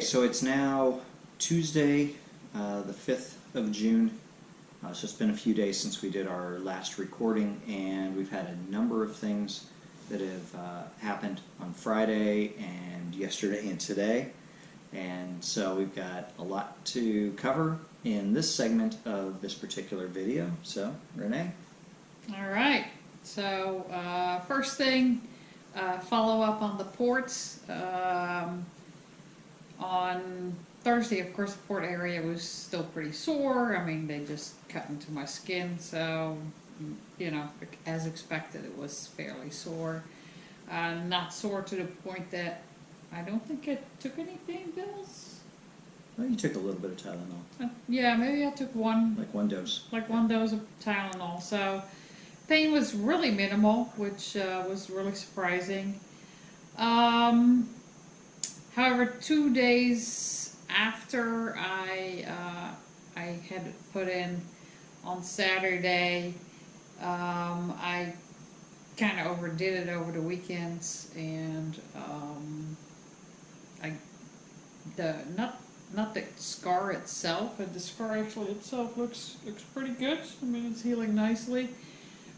so it's now Tuesday, the 5th of June. So it's been a few days since we did our last recording, and we've had a number of things that have happened on Friday and yesterday and today. And so we've got a lot to cover in this segment of this particular video. So, Renee? All right. So, first thing, follow up on the ports. On Thursday, of course, the port area was still pretty sore. I mean, they just cut into my skin, so, you know, as expected, it was fairly sore. Not sore to the point that I don't think I took any pain pills. Well, you took a little bit of Tylenol. Yeah, maybe I took one. Like one dose. Like one dose of Tylenol. So pain was really minimal, which was really surprising. However, 2 days after I had it put in on Saturday, I kind of overdid it over the weekends, and not the scar itself, but the scar actually itself looks pretty good. I mean, it's healing nicely,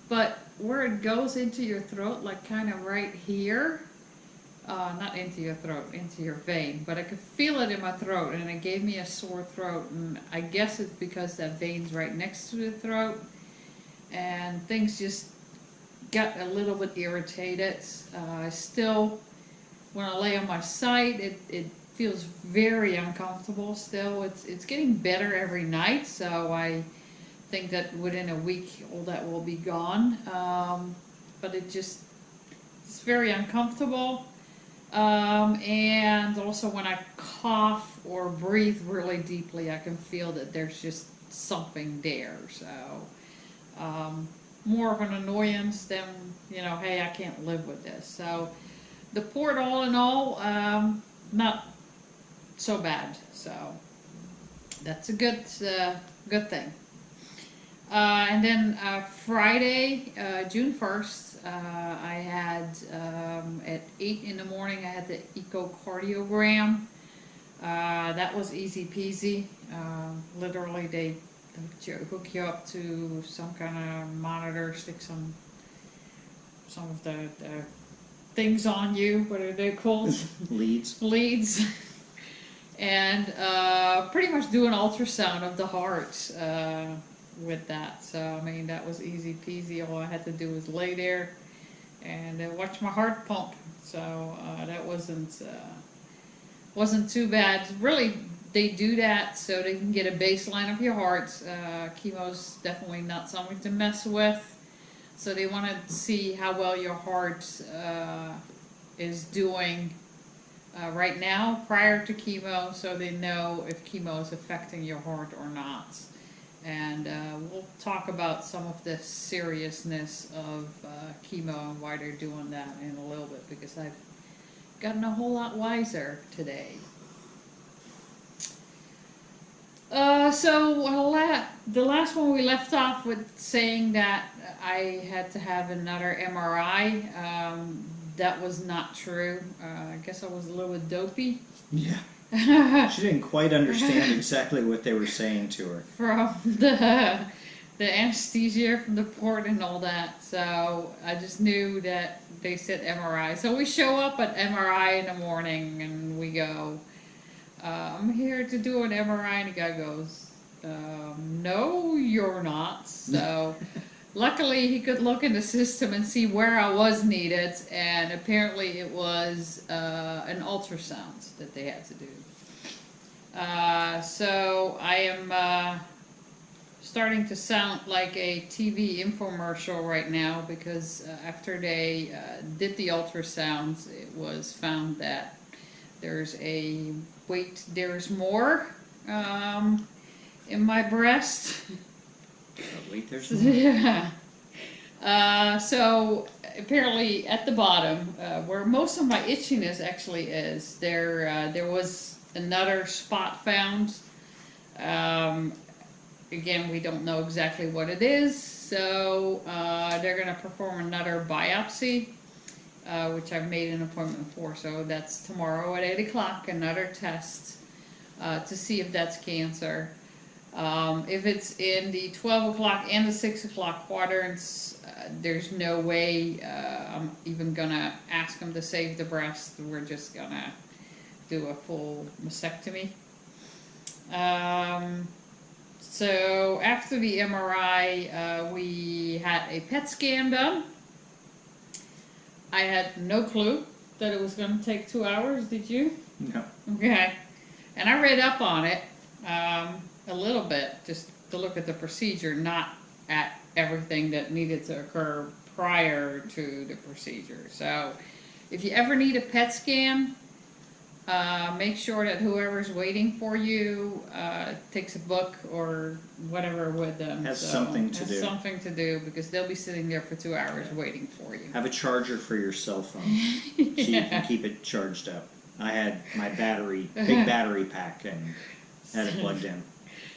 but where it goes into your throat, like kind of right here, not into your throat, into your vein, but I could feel it in my throat, and it gave me a sore throat, and I guess it's because that vein's right next to the throat, and things just got a little bit irritated. Still, when I lay on my side, it feels very uncomfortable still. It's getting better every night, so I think that within a week all that will be gone. But it's very uncomfortable. And also when I cough or breathe really deeply, I can feel that there's just something there. So more of an annoyance than, you know, hey, I can't live with this. So the port, all in all, not so bad. So that's a good thing. And then Friday, June 1st, I had at 8 in the morning, I had the echocardiogram. That was easy peasy. Literally, they hook you up to some kind of monitor, stick some of the things on you. What are they called? Leads. And pretty much do an ultrasound of the heart with that. So, I mean, that was easy peasy. All I had to do was lay there and watch my heart pump. So that wasn't too bad. Really, they do that so they can get a baseline of your heart. Chemo's definitely not something to mess with. So they want to see how well your heart is doing right now prior to chemo, so they know if chemo is affecting your heart or not. And we'll talk about some of the seriousness of chemo and why they're doing that in a little bit, because I've gotten a whole lot wiser today. So the last one we left off with saying that I had to have another MRI. That was not true. I guess I was a little bit dopey. Yeah. She didn't quite understand exactly what they were saying to her. From the anesthesia from the port and all that. So I just knew that they said MRI. So we show up at MRI in the morning and we go, I'm here to do an MRI. And the guy goes, no, you're not. So luckily he could look in the system and see where I was needed. And apparently it was an ultrasound that they had to do. So I am starting to sound like a TV infomercial right now, because after they did the ultrasounds, it was found that there's more in my breast. Wait, there's more. Yeah. So apparently at the bottom, where most of my itchiness actually is, there was another spot found. Again, we don't know exactly what it is, so they're going to perform another biopsy, which I've made an appointment for. So that's tomorrow at 8 o'clock, another test to see if that's cancer. If it's in the 12 o'clock and the 6 o'clock quadrants, there's no way I'm even gonna ask them to save the breast. We're just gonna do a full mastectomy. So after the MRI, we had a PET scan done. I had no clue that it was going to take 2 hours. Did you? No. Okay. And I read up on it a little bit, just to look at the procedure, not at everything that needed to occur prior to the procedure. So if you ever need a PET scan, make sure that whoever's waiting for you takes a book or whatever with them. Has something to do. Something to do, because they'll be sitting there for 2 hours waiting for you. Have a charger for your cell phone so you can keep it charged up. I had my big battery pack, and had it plugged in.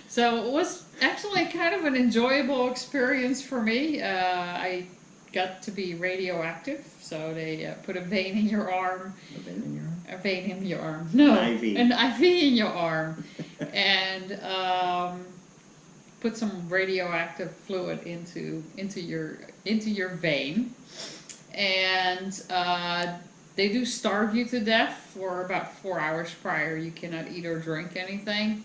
So it was actually kind of an enjoyable experience for me. I got to be radioactive, so they put a vein in your arm. A vein in your arm? A vein in your arm. No, IV. an IV in your arm, and put some radioactive fluid into your vein, and they do starve you to death for about 4 hours prior. You cannot eat or drink anything.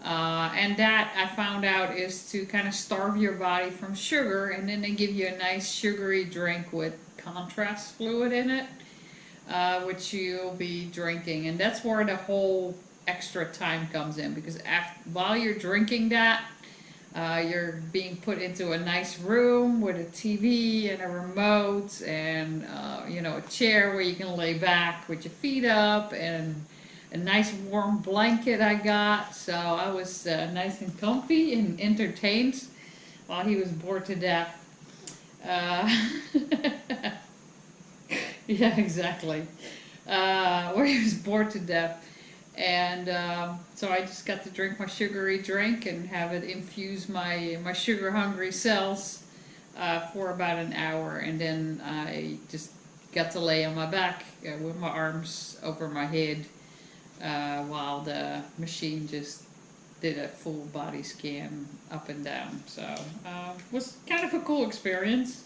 And that, I found out, is to kind of starve your body from sugar, and then they give you a nice sugary drink with contrast fluid in it, which you'll be drinking. And that's where the whole extra time comes in, because while you're drinking that, you're being put into a nice room with a TV and a remote and a chair where you can lay back with your feet up, and a nice warm blanket I got. So I was nice and comfy and entertained while he was bored to death. Yeah, exactly. Where he was bored to death. And so I just got to drink my sugary drink and have it infuse my sugar-hungry cells for about an hour. And then I just got to lay on my back with my arms over my head while the machine just did a full body scan up and down. So it was kind of a cool experience.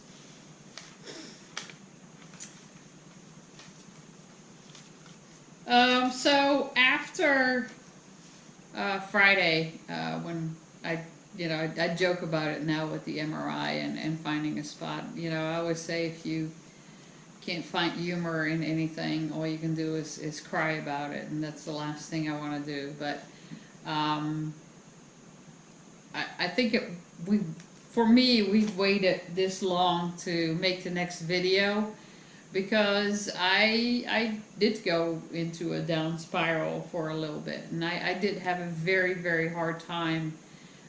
So after Friday, when I joke about it now with the MRI and finding a spot. I always say, if you can't find humor in anything, all you can do is cry about it, and that's the last thing I want to do. But I think for me, we've waited this long to make the next video, because I did go into a down spiral for a little bit, and I did have a very, very hard time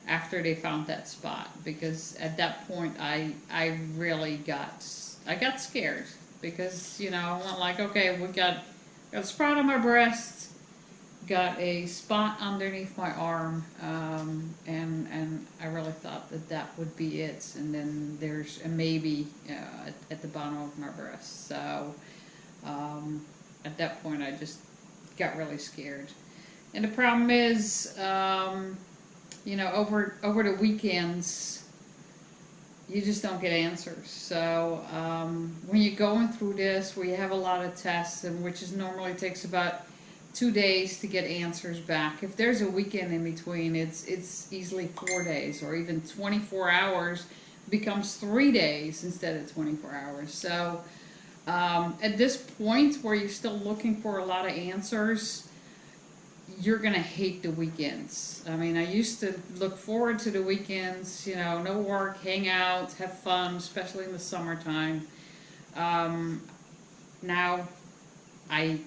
after they found that spot, because at that point I really got scared, because I went like, okay, we got a spot on my breast, got a spot underneath my arm, and I really thought that would be it, and then there's a maybe at the bottom of my breast. So at that point I just got really scared. And the problem is, over the weekends, you just don't get answers. So when you're going through this, where you have a lot of tests, and which normally takes about 2 days to get answers back. If there's a weekend in between, it's easily 4 days, or even 24 hours becomes 3 days instead of 24 hours. So at this point, where you're still looking for a lot of answers, you're gonna hate the weekends. I mean, I used to look forward to the weekends, no work, hang out, have fun, especially in the summertime. Now I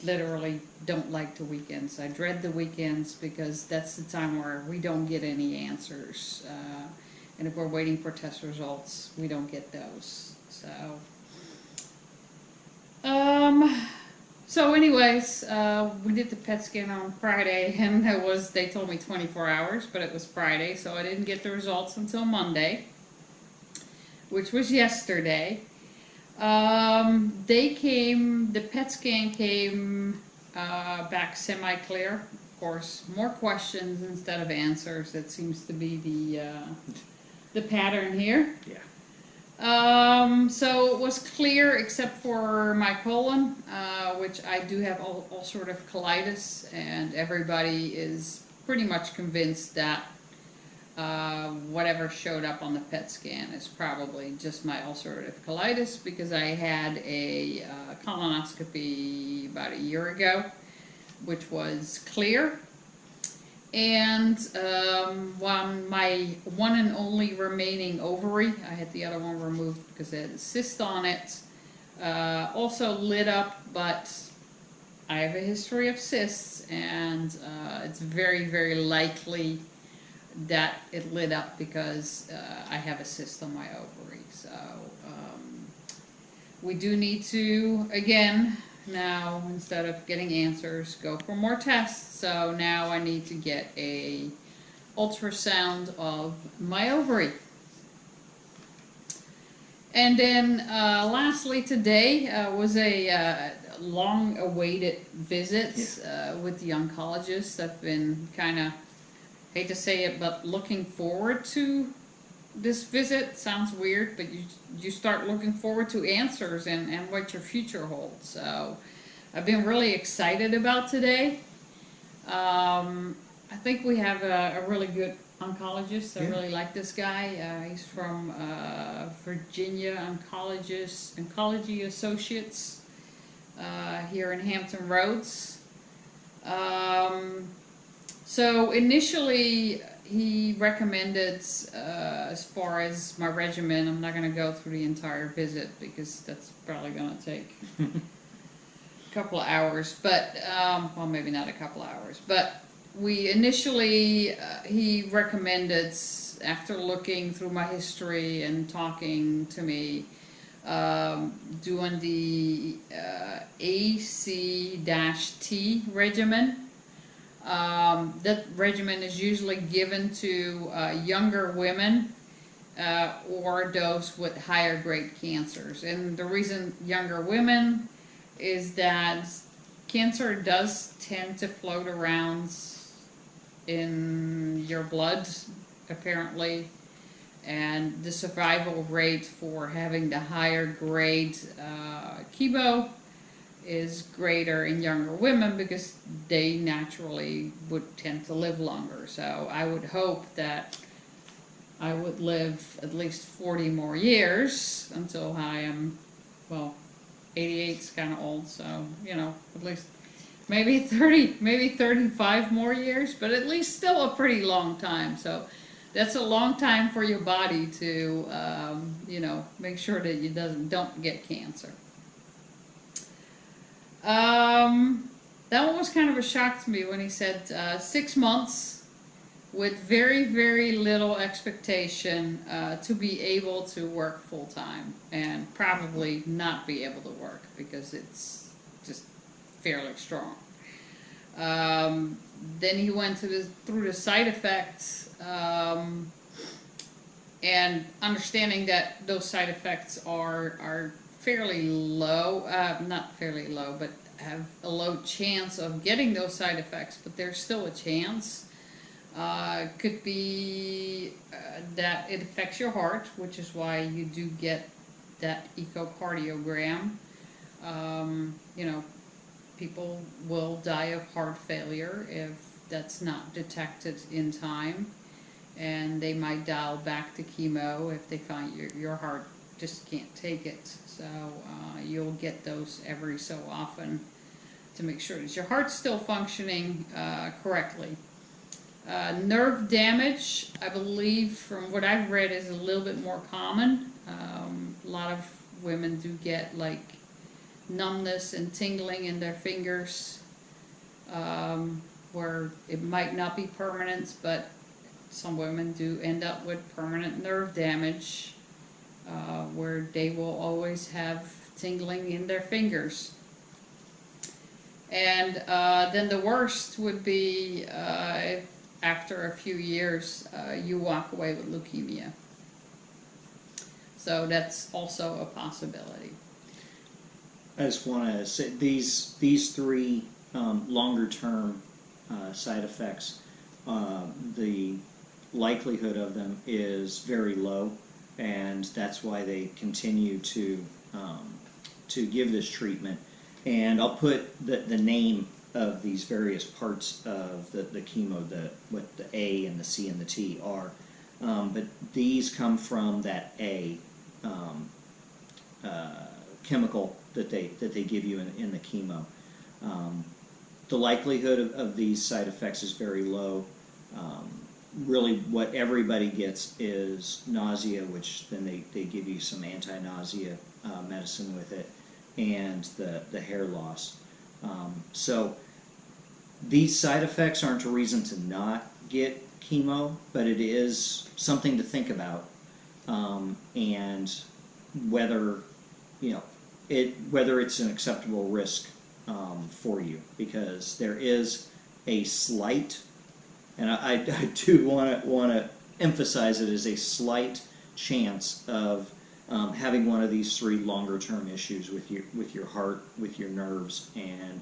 literally don't like the weekends. I dread the weekends, because that's the time where we don't get any answers. And if we're waiting for test results, we don't get those. So anyways, we did the PET scan on Friday, and they told me 24 hours, but it was Friday, so I didn't get the results until Monday, which was yesterday. The PET scan came back semi-clear. Of course, more questions instead of answers. That seems to be the pattern here. Yeah. So it was clear except for my colon, which I do have all sort of colitis, and everybody is pretty much convinced that whatever showed up on the PET scan is probably just my ulcerative colitis, because I had a colonoscopy about a year ago, which was clear. And my one and only remaining ovary, I had the other one removed because it had a cyst on it, also lit up, but I have a history of cysts, and it's very, very likely that it lit up because I have a cyst on my ovary. So we do need to, again, now, instead of getting answers, go for more tests. So now I need to get a ultrasound of my ovary. And then lastly today was a long-awaited visit with the oncologist. I've been kind of, hate to say it, but looking forward to this visit. Sounds weird, but you start looking forward to answers and what your future holds. So I've been really excited about today. I think we have a really good oncologist. I really like this guy. He's from Virginia Oncology Associates here in Hampton Roads. So initially he recommended, as far as my regimen, I'm not going to go through the entire visit because that's probably going to take a couple of hours, but, well, maybe not a couple of hours, but we initially, he recommended, after looking through my history and talking to me, doing the AC-T regimen. That regimen is usually given to younger women or those with higher grade cancers. And the reason younger women is that cancer does tend to float around in your blood, apparently, and the survival rate for having the higher grade chemo is greater in younger women because they naturally would tend to live longer. So I would hope that I would live at least 40 more years until I am, well, 88 is kind of old, so, you know, at least maybe 30, maybe 35 more years, but at least still a pretty long time. So that's a long time for your body to, you know, make sure that you don't get cancer. That one was kind of a shock to me when he said 6 months with very, very little expectation to be able to work full time, and probably not be able to work because it's just fairly strong. Then he went through the side effects, and understanding that those side effects are fairly low, not fairly low, but have a low chance of getting those side effects, but there's still a chance. Could be that it affects your heart, which is why you do get that echocardiogram. You know, people will die of heart failure if that's not detected in time, and they might dial back to chemo if they find your heart just can't take it. So you'll get those every so often to make sure that your heart's still functioning correctly. Nerve damage, I believe, from what I've read, is a little bit more common. A lot of women do get like numbness and tingling in their fingers, where it might not be permanent, but some women do end up with permanent nerve damage, where they will always have tingling in their fingers. And then the worst would be if after a few years you walk away with leukemia. So that's also a possibility. I just want to say these three longer term side effects, the likelihood of them is very low, and that's why they continue to give this treatment. And I'll put the name of these various parts of the chemo, what the A and the C and the T are. But these come from that A chemical that they give you in the chemo. The likelihood of these side effects is very low. Really, what everybody gets is nausea, which then they give you some anti-nausea medicine with it, and the hair loss. So these side effects aren't a reason to not get chemo, but it is something to think about, and whether whether it's an acceptable risk for you, because there is a slight, and I do want to emphasize it as a slight chance of having one of these three longer term issues with your heart, with your nerves, and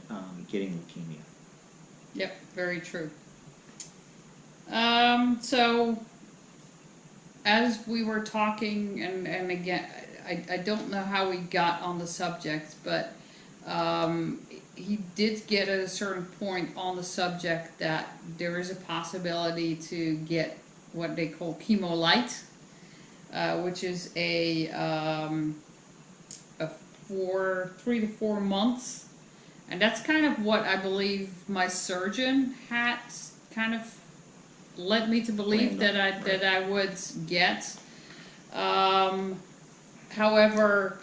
getting leukemia. Yep, very true. So as we were talking, and again, I don't know how we got on the subject, but he did get at a certain point on the subject that there is a possibility to get what they call chemo light, which is a 3 to 4 months, and that's kind of what I believe my surgeon had kind of led me to believe that I would get. However,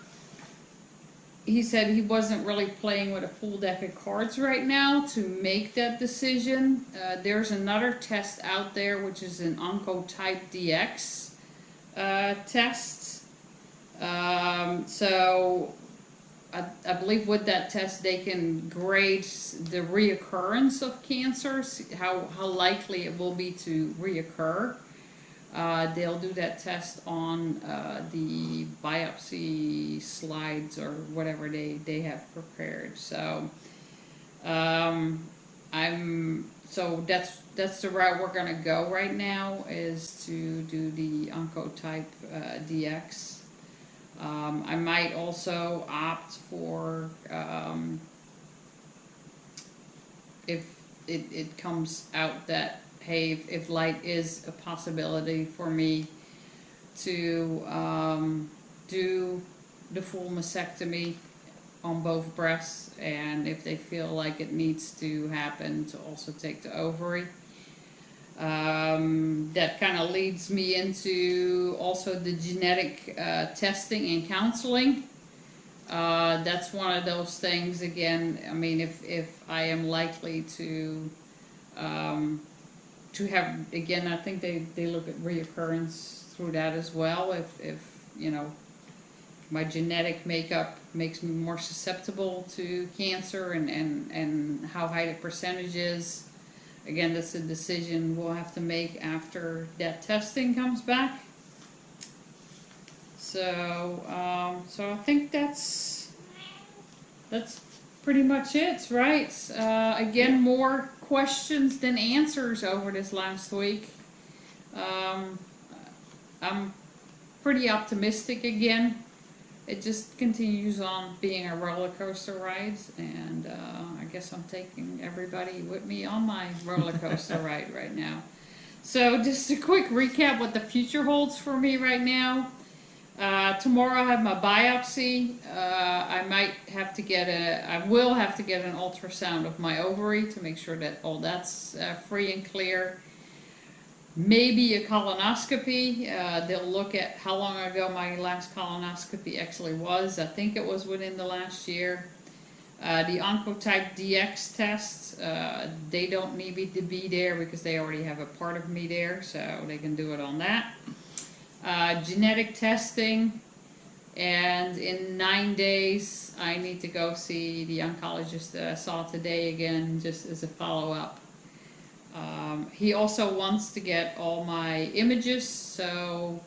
he said he wasn't really playing with a full deck of cards right now to make that decision. There's another test out there, which is an Oncotype DX test. So I believe with that test they can grade the reoccurrence of cancer, how likely it will be to reoccur. They'll do that test on the biopsy slides or whatever they have prepared. So so that's the route we're going to go right now, is to do the Oncotype DX. I might also opt for, if it comes out that, hey, if light is a possibility for me, to do the full mastectomy on both breasts, and if they feel like it needs to happen, to also take the ovary. That kind of leads me into also the genetic testing and counseling. That's one of those things, again, I mean, if I am likely to have, again, I think they look at reoccurrence through that as well. If my genetic makeup makes me more susceptible to cancer, and how high the percentage is. Again, that's a decision we'll have to make after that testing comes back. So, so I think that's pretty much it, right? Again, more questions than answers over this last week. I'm pretty optimistic again. It just continues on being a roller coaster ride, and I guess I'm taking everybody with me on my roller coaster ride right now. So just a quick recap what the future holds for me right now. Tomorrow I have my biopsy. I will have to get an ultrasound of my ovary to make sure that all that's free and clear. Maybe a colonoscopy. They'll look at how long ago my last colonoscopy actually was. I think it was within the last year. The Oncotype DX test, they don't need me to be there because they already have a part of me there, so they can do it on that. Genetic testing, and in 9 days I need to go see the oncologist that I saw today again, just as a follow-up. He also wants to get all my images, so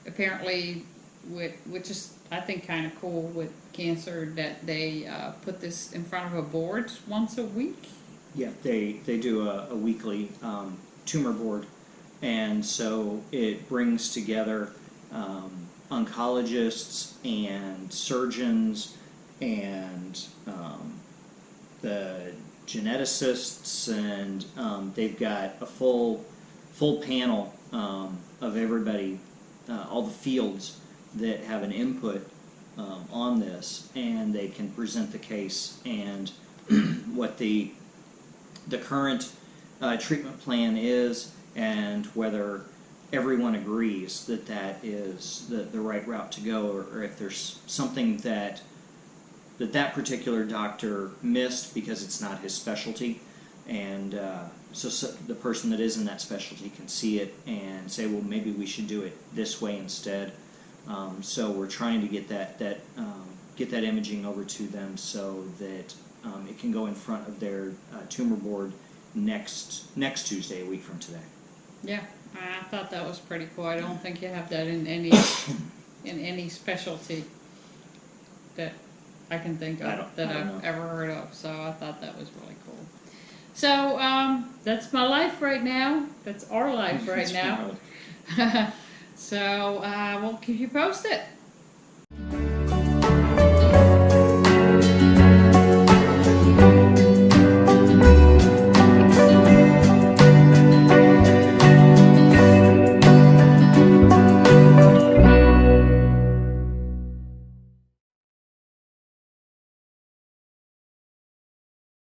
apparently which is, I think, kind of cool with cancer, that they put this in front of a board once a week. Yeah, they do a weekly tumor board, and so it brings together oncologists and surgeons and the geneticists, and they've got a full panel of everybody, all the fields that have an input on this, and they can present the case and what the current treatment plan is, and whether everyone agrees that that is the right route to go, or if there's something that particular doctor missed because it's not his specialty, and so the person that is in that specialty can see it and say, well, maybe we should do it this way instead. So we're trying to get that imaging over to them so that it can go in front of their tumor board next Tuesday, a week from today. Yeah, I thought that was pretty cool. I don't think you have that in any specialty that I can think of that I've ever heard of. So I thought that was really cool. So that's my life right now. That's our life right now. So we'll keep you posted.